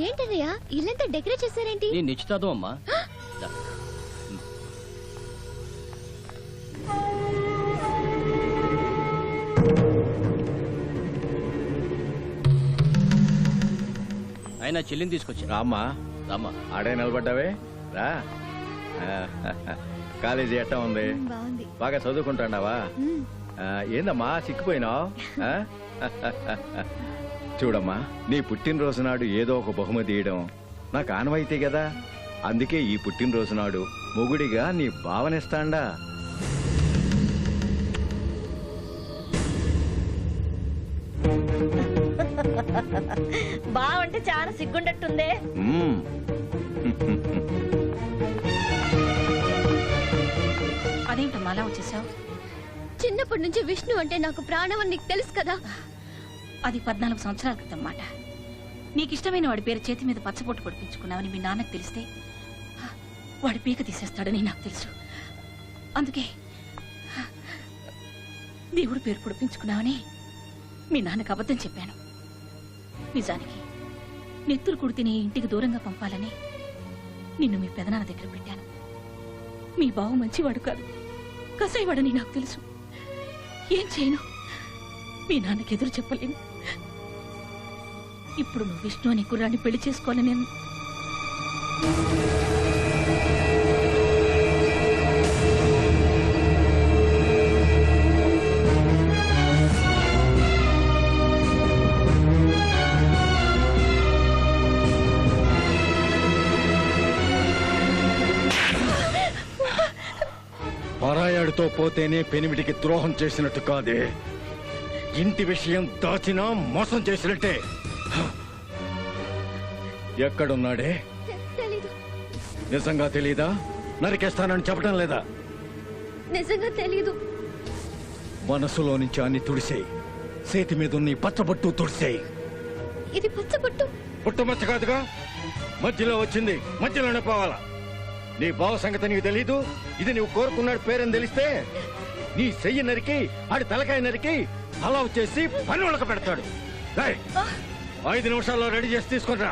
ఏంటన్నయ్య ఇల్లంతా డెకరేట్ చేశారేంటి? నీ నిశ్చితార్థం అమ్మా. అయినా చెల్లిని తీసుకొచ్చా. రామ్మా రామ్మా. ఆడే నిలబడ్డావే రా. కాలేజీ ఎట్టా ఉంది? బాగుంది. బాగా చదువుకుంటాడావా? ఏందమ్మా సిక్కిపోయినావు? చూడమ్మా, నీ పుట్టినరోజు నాడు ఏదో ఒక బహుమతి ఇవ్వడం నాకు ఆనవాయితీ కదా. అందుకే ఈ పుట్టినరోజు నాడు మొగుడిగా నీ భావనిస్తాండా. బావంటే చాలా సిగ్గుండట్టుందే. అదేంటమ్మా అలా వచ్చేసావు? చిన్నప్పటి నుంచి విష్ణు అంటే నాకు ప్రాణం అని నీకు తెలుసు కదా. అది 14 సంవత్సరాల క్రితం మాట. నీకు ఇష్టమైన వాడి పేరు చేతి మీద పచ్చబొట్టు పొడిపించుకున్నావని మీ నాన్నకు తెలిస్తే వాడి పీక తీసేస్తాడని నాకు తెలుసు. అందుకే దేవుడు పేరు పొడిపించుకున్నావని మీ నాన్నకు అబద్ధం చెప్పాను. నిజానికి నెత్తురు కుడితే నీ ఇంటికి దూరంగా పంపాలని నిన్ను మీ పెదనాన్న దగ్గర పెట్టాను. మీ బావ మంచివాడు కాదు, కసాయివాడని నాకు తెలుసు. ఏం చేయను, మీ నాన్నకి ఎదురు చెప్పలేను. ఇప్పుడు నువ్వు విష్ణు అనే కుర్రాన్ని పెళ్లి చేసుకోవాలని నేను పరాయాడితో పోతేనే పెనిమిటికి ద్రోహం చేసినట్టు కాదే, ఇంటి విషయం దాచినా మోసం చేసినట్టే. ఎక్కడున్నాడే? తెలీదు. నిజంగా తెలీదా? నరికేస్తానని చెప్పడం లేదా? నిజంగా తెలీదు. మనసులో నుంచి అన్ని తుడిసేయి. చేతి మీద ఉన్న ఈ పచ్చబొట్టు తుడిసేయి. ఇది పచ్చబొట్టు. పుట్టమచ్చ కాదుగా, మధ్యలో వచ్చింది, మధ్యలోనే పోవాలా. నీ బావ సంగతి నీకు తెలీదు. ఇది నువ్వు కోరుకున్నాడు పేరని తెలిస్తే నీ చెయ్యి నరికి ఆడి తలకాయ నరికి అలా చేసి పని ఉడక పెడతాడు. 5 నిమిషాల్లో రెడీ చేసి తీసుకుంటా.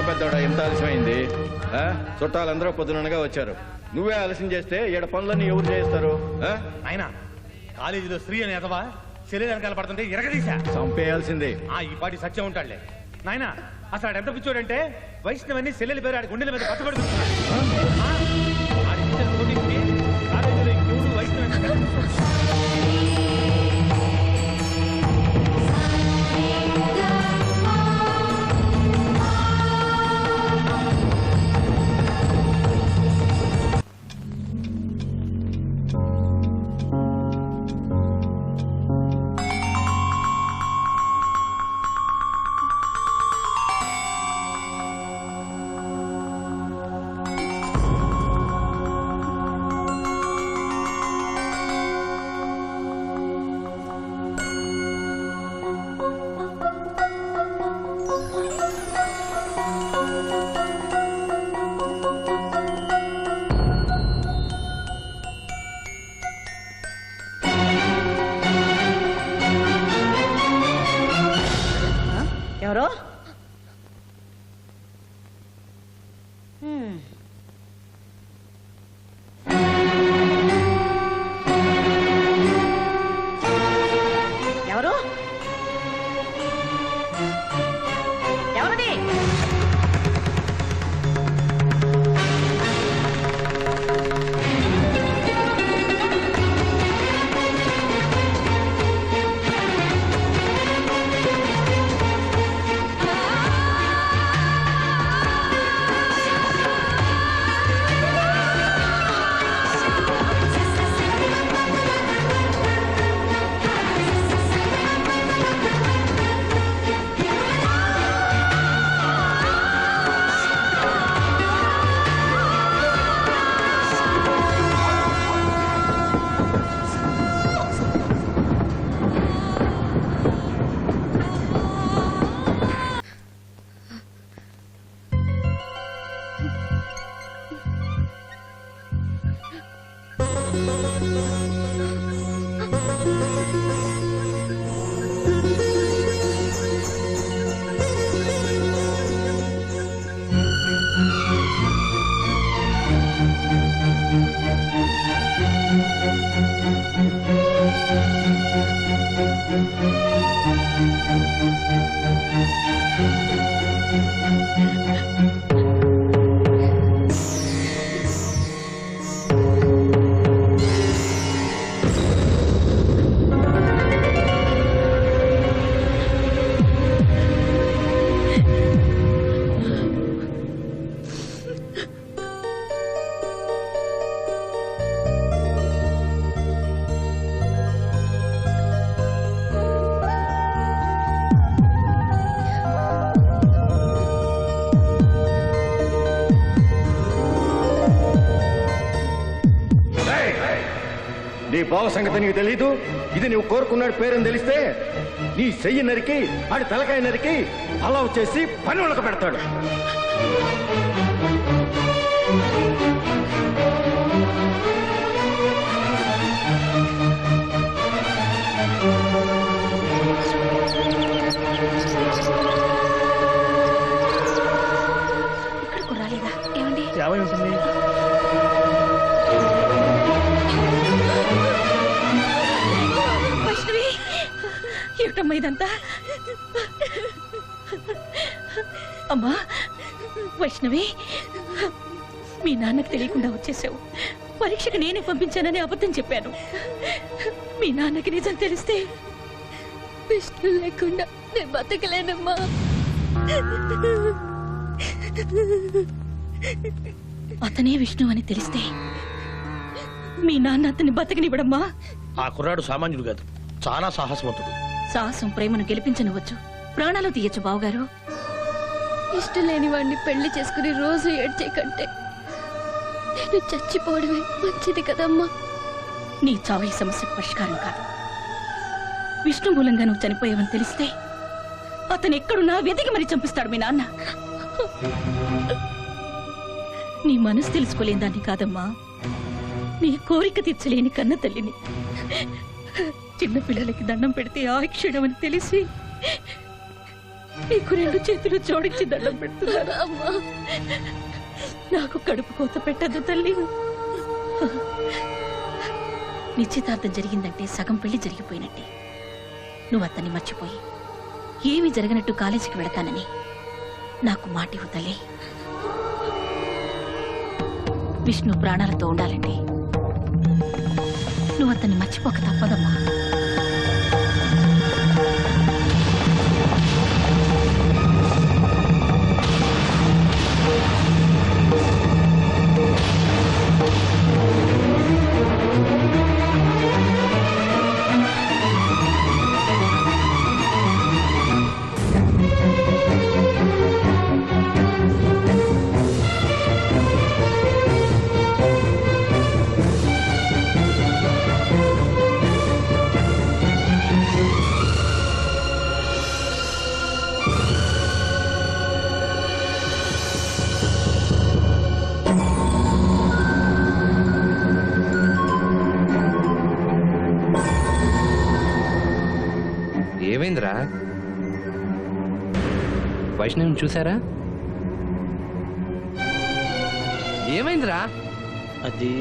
పెద్దోడా ఎంత ఆలస్యమైంది? చుట్టాలందరూ పొద్దునగా వచ్చారు. నువ్వే ఆలస్యం చేస్తే ఈడ పనులన్నీ ఎవరు చేస్తారు? ఆయన కాలేజీలో స్త్రీ అని ఎదవా శరీరం వెనకాల పడుతుంటే ఎరగదీశా చంపేయాల్సిందే. ఈ పాటి సత్యం ఉంటాడులే. నాయన అసలు ఆడు ఎంత పిచ్చోడంటే వైష్ణవని సెల్లెలి పేరు ఆడి గుండెల మీద పచ్చబడి కాలేజీలో ఇంకెవరు వైష్ణవ నీ బావ సంగతి నీకు తెలీదు. ఇది నువ్వు కోరుకున్నాడు పేరని తెలిస్తే నీ చెయ్యి నరికి ఆడి తలకాయ నరికి అలా వచ్చేసి పని వాళ్ళకి పెడతాడు. ఇక్కడికి రాలేదా? ఏమండి? ఏమై ఉంటుంది? వైష్ణవి, ఏమిటమ్మా ఇదంతా? అమ్మా వైష్ణవి, మీ నాన్నకు తెలియకుండా వచ్చేసావు. పరీక్షకు నేనే పంపించానని అబద్ధం చెప్పాను. మీ నాన్నకి నిజం తెలిస్తే విష్ణు లేకుండా నేను బతకలేనమ్మా. అతనే విష్ణు అని తెలిస్తే మీ నాన్న అతన్ని బతకనివ్వడమ్మా. ఆ కుర్రాడు సామాన్యుడు కాదు, చాలా సాహసవంతుడు. సాహసం ప్రేమను గెలిపించనివ్వచ్చు, ప్రాణాలు తీయచ్చు బావగారు. ఇష్టం లేని వాడిని పెళ్లి చేసుకుని రోజు ఏడ్చే కంటే నేను చచ్చిపోవడమే మంచిది కదమ్మా. నీ చావు ఈ సమస్యకు పరిష్కారం కాదు. విష్ణు మూలంగా నువ్వు చనిపోయావని తెలిస్తే అతను ఎక్కడున్నా వెతికి మరీ చంపిస్తాడు మీ నాన్న. నీ మనసు తెలుసుకోలేని దాన్ని కాదమ్మా, నీ కోరిక తీర్చలేని కన్న తల్లిని. చిన్నపిల్లలకి దండం పెడితే ఆక్షణమని తెలిసి నీకు రెండు చేతులు జోడించి దండం పెడుతున్నాను అమ్మా. నాకు కడుపు కోత పెట్టద్దు తల్లి. నిశ్చితార్థం జరిగిందంటే సగం పెళ్లి జరిగిపోయినట్టే. నువ్వు అతన్ని మర్చిపోయి ఏమీ జరగనట్టు కాలేజీకి వెళతానని నాకు మాటివ్వు తల్లి. విష్ణు ప్రాణాలతో ఉండాలంటే నువ్వు అతన్ని మర్చిపోక తప్పదమ్మా. ఏమైందిరా? వైష్ణవిని చూసారా? ఏమైందిరా? అది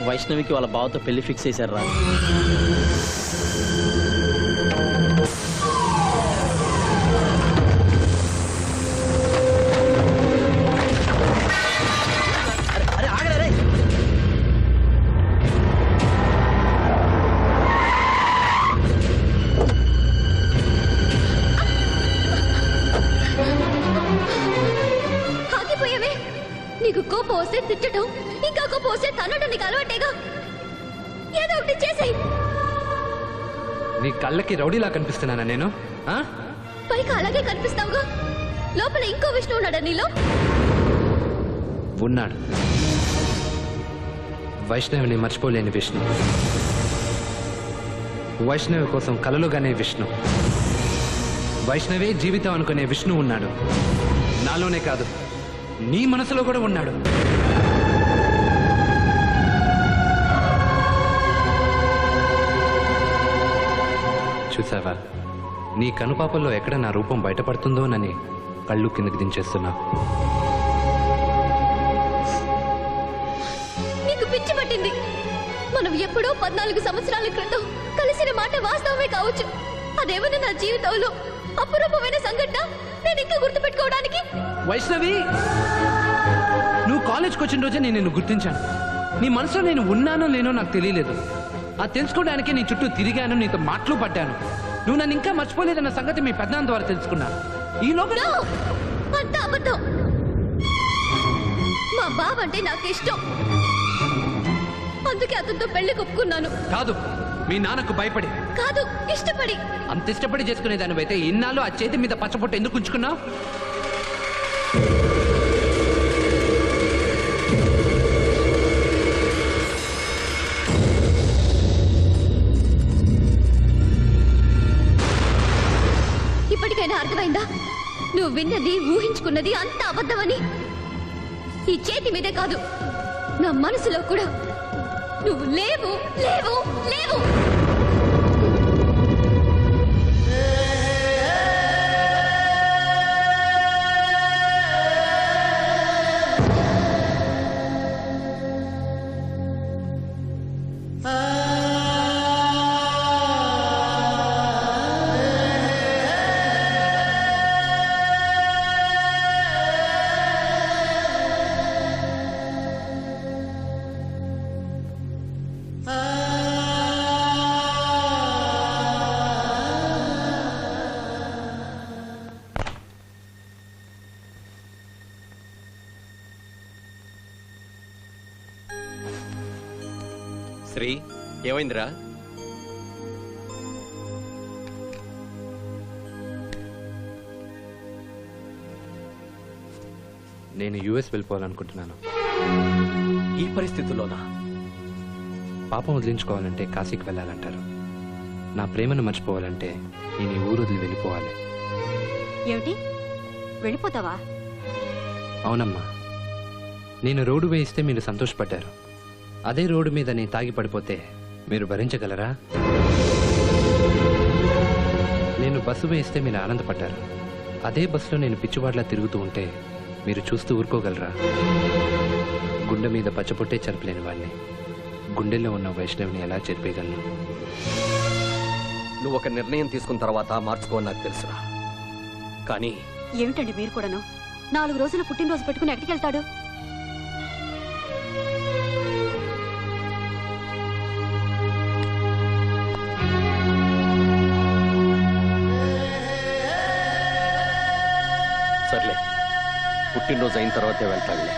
వైష్ణవికి వాళ్ళ బావతో పెళ్లి ఫిక్స్ చేశారు రా. ఆగిపోయావే. నీకు కోపం వస్తే తిట్టడం, ఇంకా కోపం వస్తే తనడం నీకు అలవాటేగా. ఏదో ఒకటి చేసేయ్. నీ కళ్ళకి రౌడీలా కనిపిస్తున్నానా నేను? ఆ? పైకి అలాగే కనిపిస్తావుగా. లోపల ఇంకో విష్ణు ఉన్నాడా నీలో? ఉన్నాడు. వైష్ణవిని మర్చిపోలేని విష్ణు. వైష్ణవి కోసం కలలుగానే విష్ణు. వైష్ణవే జీవితం అనుకునే విష్ణు ఉన్నాడు. నాలోనే కాదు, నీ మనసులో కూడా ఉన్నాడు. చూసావా? నీ కనుపాపల్లో ఎక్కడ నా రూపం బయటపడుతుందోనని కళ్ళు కిందకి దించేస్తున్నా. నీకు పిచ్చి పట్టింది. మనం ఎప్పుడో 14 సంవత్సరాల క్రితం కలిసిన మాట వాస్తవమే కావచ్చు. అదేమన్నా నా జీవితంలో అపురూపమైన సంఘటన నేను ఇంకా గుర్తుపెట్టుకోవడానికి. వైష్ణవి, నువ్వు కాలేజ్కి వచ్చిన రోజే నేను నిన్ను గుర్తించాను. నీ మనసులో నేను ఉన్నానో లేనో నాకు తెలియలేదు. అది తెలుసుకోవడానికి నీ చుట్టూ తిరిగాను, నీతో మాటలు పడ్డాను. నువ్వు నన్ను ఇంకా మర్చిపోలేదన్న సంగతి మీ పెద్దనాన్న ద్వారా తెలుసుకున్నా. ఈ లోపల అంత అబద్ధం. మా బావ అంటే నాకు ఇష్టం, అందుకే అతనితో పెళ్లి ఒప్పుకున్నాను. కాదు, మీ నాన్నకు భయపడి కాదు, ఇష్టపడి. అంత ఇష్టపడి చేసుకునేదానివైతే ఇన్నాళ్ళు ఆ చేతి మీద పచ్చబొట్టు ఎందుకు ఉంచుకున్నావు? ఇప్పటికైనా అర్థమైందా? నువ్వు విన్నది, ఊహించుకున్నది అంత అబద్ధమని. ఈ చేతి మీదే కాదు, నా మనసులో కూడా నువ్వు లేవు లేవు లేవు. శ్రీ, ఏమైందిరా? నేను యుఎస్ వెళ్ళిపోవాలనుకుంటున్నాను. ఈ పరిస్థితుల్లోనా? పాపం వదిలించుకోవాలంటే కాశీకి వెళ్ళాలంటారు. నా ప్రేమను మర్చిపోవాలంటే నేను ఈ ఊరు వదిలి వెళ్ళిపోవాలి. ఏమిటి, వెళ్ళిపోతావా? అవునమ్మా, నేను రోడ్డు వేయిస్తే మీరు సంతోషపడ్డారు. అదే రోడ్డు మీద నేను తాగి పడిపోతే మీరు భరించగలరా? నేను బస్సు వేయిస్తే మీరు ఆనందపడ్డారు. అదే బస్సులో నేను పిచ్చివాడ్లా తిరుగుతూ ఉంటే మీరు చూస్తూ ఊరుకోగలరా? గుండె మీద పచ్చపొట్టే చెరపలేని వాడిని గుండెల్లో ఉన్న వైష్ణవిని ఎలా చెరిపేయగలను? నువ్వు ఒక నిర్ణయం తీసుకున్న తర్వాత మార్చుకోని నాకు తెలుసురా. కానీ ఏమిటండి మీరు కూడాను? 4 రోజుల పుట్టినరోజు పెట్టుకుని ఎక్కడికి వెళ్తాడు? సర్లే, పుట్టినరోజు అయిన తర్వాతే వెళ్తాడులే.